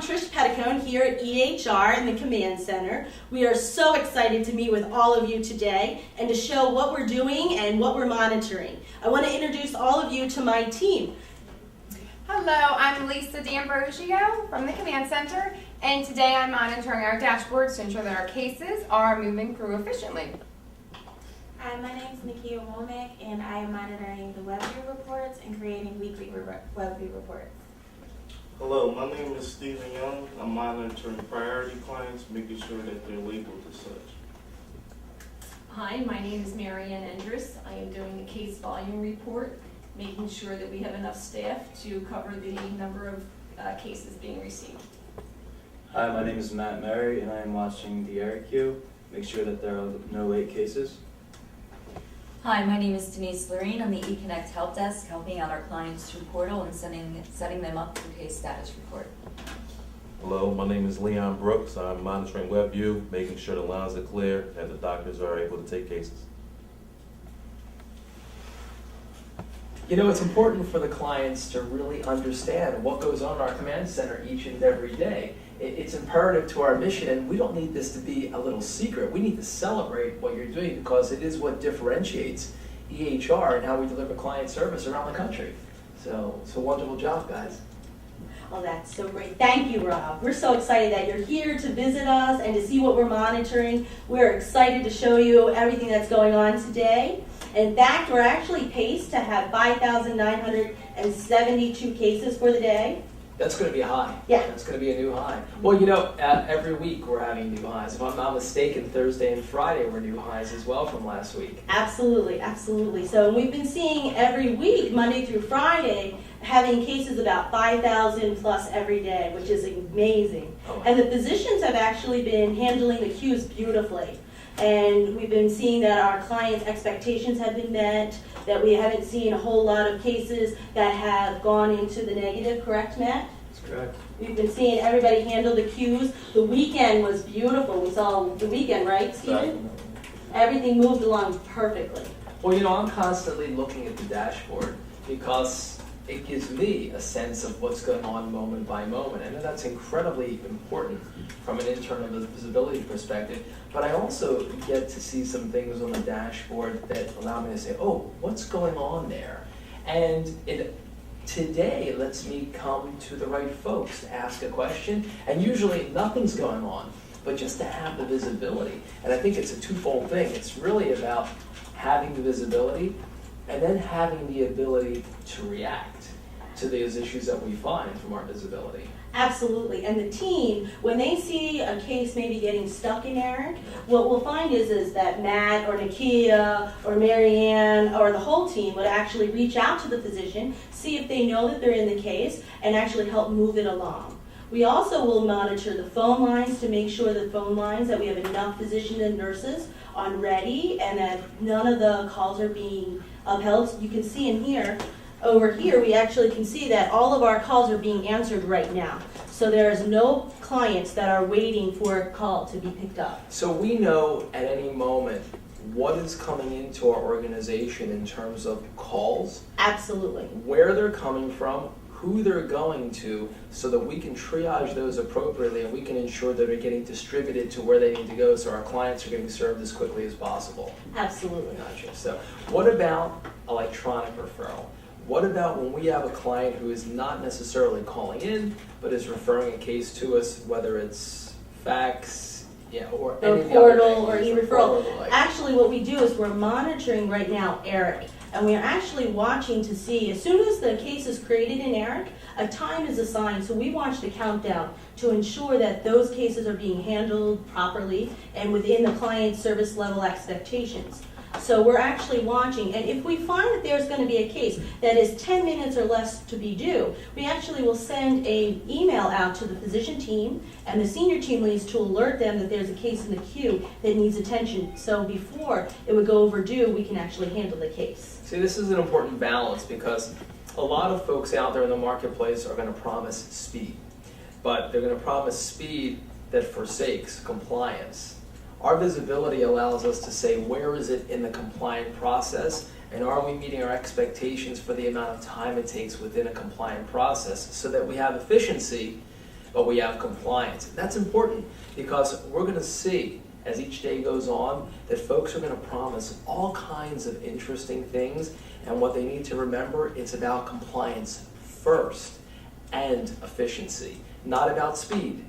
Trish Petticone here at EHR in the Command Center. We are so excited to meet with all of you today and to show what we're doing and what we're monitoring. I want to introduce all of you to my team. Hello, I'm Lisa D'Ambrosio from the Command Center, and today I'm monitoring our dashboards to ensure that our cases are moving through efficiently. Hi, my name is Nakia Womack, and I am monitoring the WebView reports and creating weekly WebView reports. Hello, my name is Stephen Young. I'm monitoring priority clients, making sure that they're labeled as such. Hi, my name is Marianne Endress. I am doing the case volume report, making sure that we have enough staff to cover the number of cases being received. Hi, my name is Matt Murray, and I am watching the error queue, make sure that there are no late cases. Hi, my name is Denise Lorene. I'm the eConnect Help Desk, helping out our clients through portal and setting them up for case status report. Hello, my name is Leon Brooks. I'm monitoring WebView, making sure the lines are clear and the doctors are able to take cases. You know, it's important for the clients to really understand what goes on in our command center each and every day. It's imperative to our mission, and we don't need this to be a little secret. We need to celebrate what you're doing because it is what differentiates EHR and how we deliver client service around the country. So it's a wonderful job, guys. Oh, that's so great. Thank you, Rob. We're so excited that you're here to visit us and to see what we're monitoring. We're excited to show you everything that's going on today. In fact, we're actually paced to have 5,972 cases for the day. That's going to be a high. Yeah. That's going to be a new high. Well, you know, every week we're having new highs. If I'm not mistaken, Thursday and Friday were new highs as well from last week. Absolutely, absolutely. So we've been seeing every week, Monday through Friday, having cases about 5,000 plus every day, which is amazing. Oh. And the physicians have actually been handling the queues beautifully. And we've been seeing that our clients' expectations have been met, that we haven't seen a whole lot of cases that have gone into the negative, correct, Matt? That's correct. We've been seeing everybody handle the queues. The weekend was beautiful. We saw the weekend, right, Stephen? Everything moved along perfectly. Well, you know, I'm constantly looking at the dashboard because it gives me a sense of what's going on moment by moment. And that's incredibly important from an internal visibility perspective. But I also get to see some things on the dashboard that allow me to say, oh, what's going on there? And today lets me come to the right folks to ask a question. And usually nothing's going on, but just to have the visibility. And I think it's a twofold thing. It's really about having the visibility and then having the ability to react to those issues that we find from our visibility. Absolutely. And the team, when they see a case maybe getting stuck in Eric, what we'll find is that Matt or Nakia or Marianne or the whole team would actually reach out to the physician, see if they know that they're in the case, and actually help move it along. We also will monitor the phone lines to make sure the phone lines that we have enough physicians and nurses on ready and that none of the calls are being upheld. So you can see in here, over here, we actually can see that all of our calls are being answered right now. So there's no clients that are waiting for a call to be picked up. So we know at any moment what is coming into our organization in terms of calls, Absolutely. where they're coming from, who they're going to, so that we can triage those appropriately and we can ensure that they're getting distributed to where they need to go so our clients are getting served as quickly as possible. Absolutely. Gotcha. So what about electronic referral? What about when we have a client who is not necessarily calling in, but is referring a case to us, whether it's fax, or any of the other portal or things, e-referral. or like. Actually, what we do is we're monitoring right now Eric, and we're actually watching to see, as soon as the case is created in Eric, a time is assigned, so we watch the countdown to ensure that those cases are being handled properly and within the client's service level expectations. So we're actually watching, and if we find that there's going to be a case that is 10 minutes or less to be due, we actually will send an email out to the physician team and the senior team leads to alert them that there's a case in the queue that needs attention. So before it would go overdue, we can actually handle the case. See, this is an important balance because a lot of folks out there in the marketplace are going to promise speed, but they're going to promise speed that forsakes compliance. Our visibility allows us to say where is it in the compliant process and are we meeting our expectations for the amount of time it takes within a compliant process so that we have efficiency but we have compliance. That's important because we're going to see as each day goes on that folks are going to promise all kinds of interesting things, and what they need to remember, it's about compliance first and efficiency, not about speed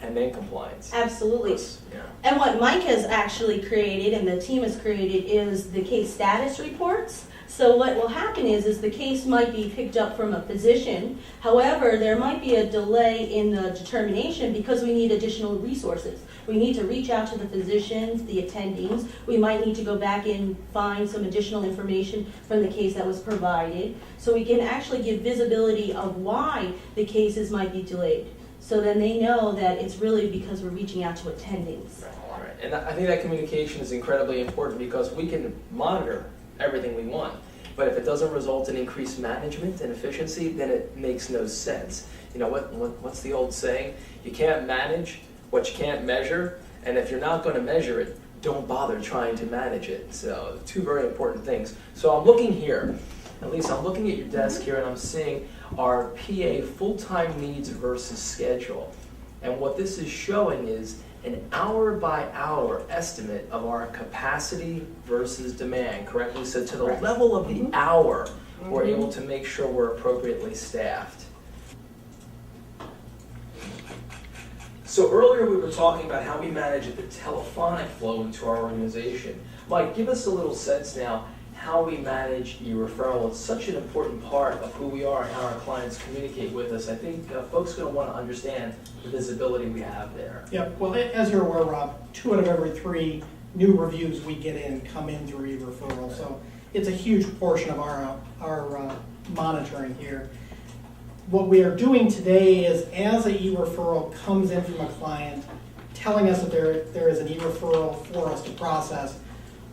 and then compliance. Absolutely. Yeah. And what Mike has actually created and the team has created is the case status reports. So what will happen is the case might be picked up from a physician. However, there might be a delay in the determination because we need additional resources. We need to reach out to the physicians, the attendings. We might need to go back and find some additional information from the case that was provided. So we can actually give visibility of why the cases might be delayed. So then they know that it's really because we're reaching out to attendings. Right. And I think that communication is incredibly important because we can monitor everything we want, but if it doesn't result in increased management and efficiency, then it makes no sense. You know, what's the old saying? You can't manage what you can't measure, and if you're not going to measure it, don't bother trying to manage it. So, two very important things. So I'm looking here, at least I'm looking at your desk here, and I'm seeing our PA full-time needs versus schedule. And what this is showing is an hour-by-hour estimate of our capacity versus demand, correctly? So to the level of the hour, we're able to make sure we're appropriately staffed. So earlier we were talking about how we manage the telephonic flow into our organization. Mike, give us a little sense now how we manage e-referral. It's such an important part of who we are and how our clients communicate with us. I think folks are going to want to understand the visibility we have there. Yeah, well, as you're aware, Rob, 2 out of every 3 new reviews we get in come in through e-referral. So it's a huge portion of our monitoring here. What we are doing today is as an e-referral comes in from a client telling us that there is an e-referral for us to process,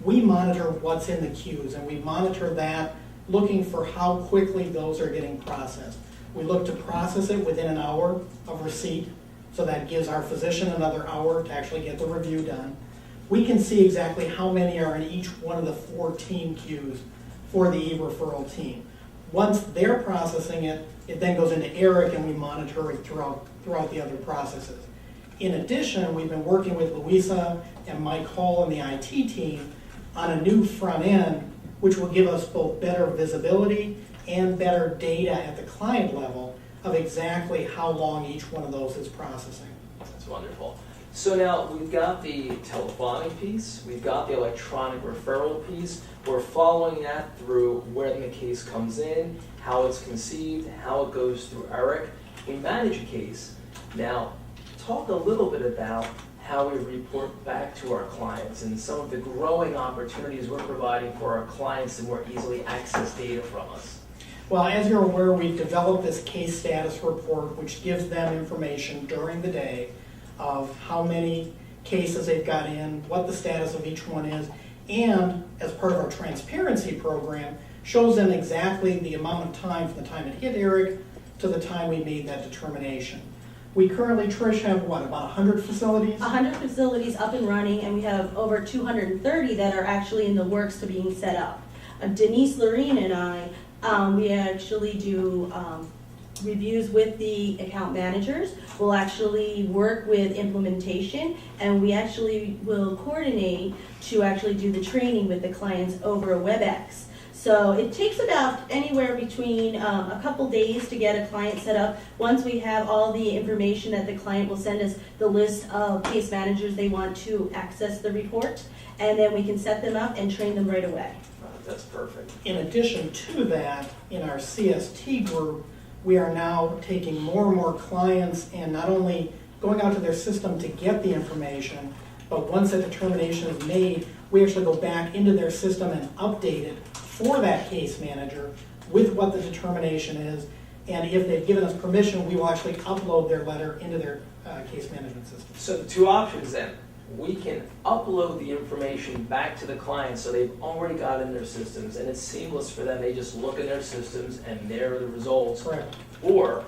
we monitor what's in the queues, and we monitor that looking for how quickly those are getting processed. We look to process it within an hour of receipt, so that gives our physician another hour to actually get the review done. We can see exactly how many are in each one of the 14 queues for the e-referral team. Once they're processing it, it then goes into Eric, and we monitor it throughout the other processes. In addition, we've been working with Louisa and Mike Hall and the IT team on a new front end, which will give us both better visibility and better data at the client level of exactly how long each one of those is processing. That's wonderful. So now we've got the telephonic piece, we've got the electronic referral piece. We're following that through when the case comes in, how it's conceived, how it goes through Eric. We manage a case. Now, talk a little bit about how we report back to our clients and some of the growing opportunities we're providing for our clients to more easily access data from us. Well, as you're aware, we've developed this case status report, which gives them information during the day of how many cases they've got in, what the status of each one is, and as part of our transparency program, shows them exactly the amount of time from the time it hit Eric to the time we made that determination. We currently, Trish, have what, about 100 facilities? 100 facilities up and running, and we have over 230 that are actually in the works to being set up. Denise Lorene and I, we actually do reviews with the account managers. We'll actually work with implementation, and we actually will coordinate to actually do the training with the clients over WebEx. So it takes about anywhere between a couple days to get a client set up. Once we have all the information that the client will send us the list of case managers they want to access the report, and then we can set them up and train them right away. That's perfect. In addition to that, in our CST group, we are now taking more and more clients and not only going out to their system to get the information, but once a determination is made, we actually go back into their system and update it for that case manager with what the determination is. And if they've given us permission, we will actually upload their letter into their case management system. So the two options then. We can upload the information back to the client so they've already got it in their systems and it's seamless for them. They just look in their systems and there are the results. Correct. Or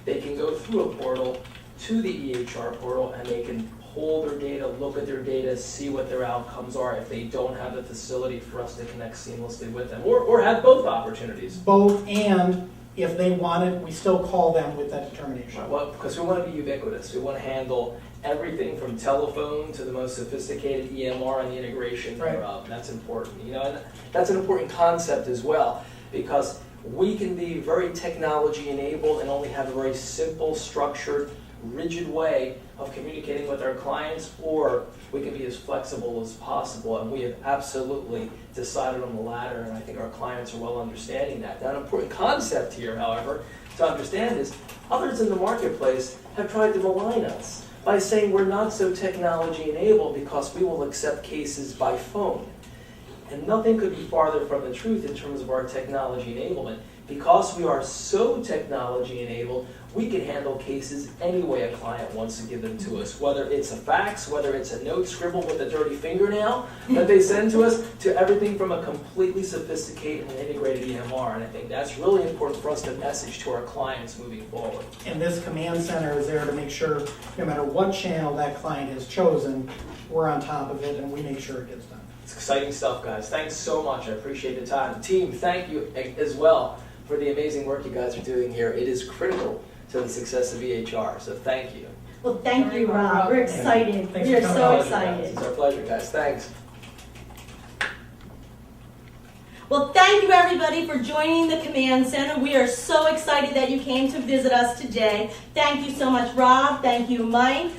they can go through a portal to the EHR portal and they can pull their data, look at their data, see what their outcomes are if they don't have the facility for us to connect seamlessly with them. Or have both opportunities. Both, and If they want it, we still call them with that determination. Right, well, because we want to be ubiquitous. We want to handle everything from telephone to the most sophisticated EMR and the integration Right. thereof. That's important. You know, and that's an important concept as well, because we can be very technology enabled and only have a very simple, structured, rigid way of communicating with our clients, or we can be as flexible as possible, and we have absolutely decided on the latter, and I think our clients are well understanding that. Now, an important concept here, however, to understand is others in the marketplace have tried to malign us by saying we're not so technology enabled because we will accept cases by phone. And nothing could be farther from the truth in terms of our technology enablement. Because we are so technology enabled, we can handle cases any way a client wants to give them to us. Whether it's a fax, whether it's a note scribbled with a dirty fingernail that they send to us, to everything from a completely sophisticated and integrated EMR. And I think that's really important for us to message to our clients moving forward. And this command center is there to make sure, no matter what channel that client has chosen, we're on top of it and we make sure it gets done. It's exciting stuff, guys. Thanks so much. I appreciate the time. Team, thank you as well for the amazing work you guys are doing here. It is critical to the success of EHR, so thank you. Well, thank you, Rob. We're excited. Thanks We for are coming. so Pleasure, guys. excited. It's our pleasure, guys. Thanks. Well, thank you everybody for joining the Command Center. We are so excited that you came to visit us today. Thank you so much, Rob. Thank you, Mike.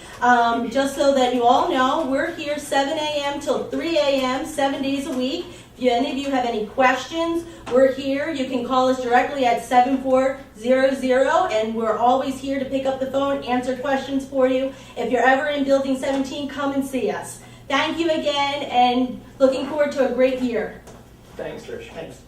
Just so that you all know, we're here 7 a.m. till 3 a.m., 7 days a week. If any of you have any questions, we're here. You can call us directly at 7400, and we're always here to pick up the phone, answer questions for you. If you're ever in Building 17, come and see us. Thank you again, and looking forward to a great year. Thanks, Trish. Thanks.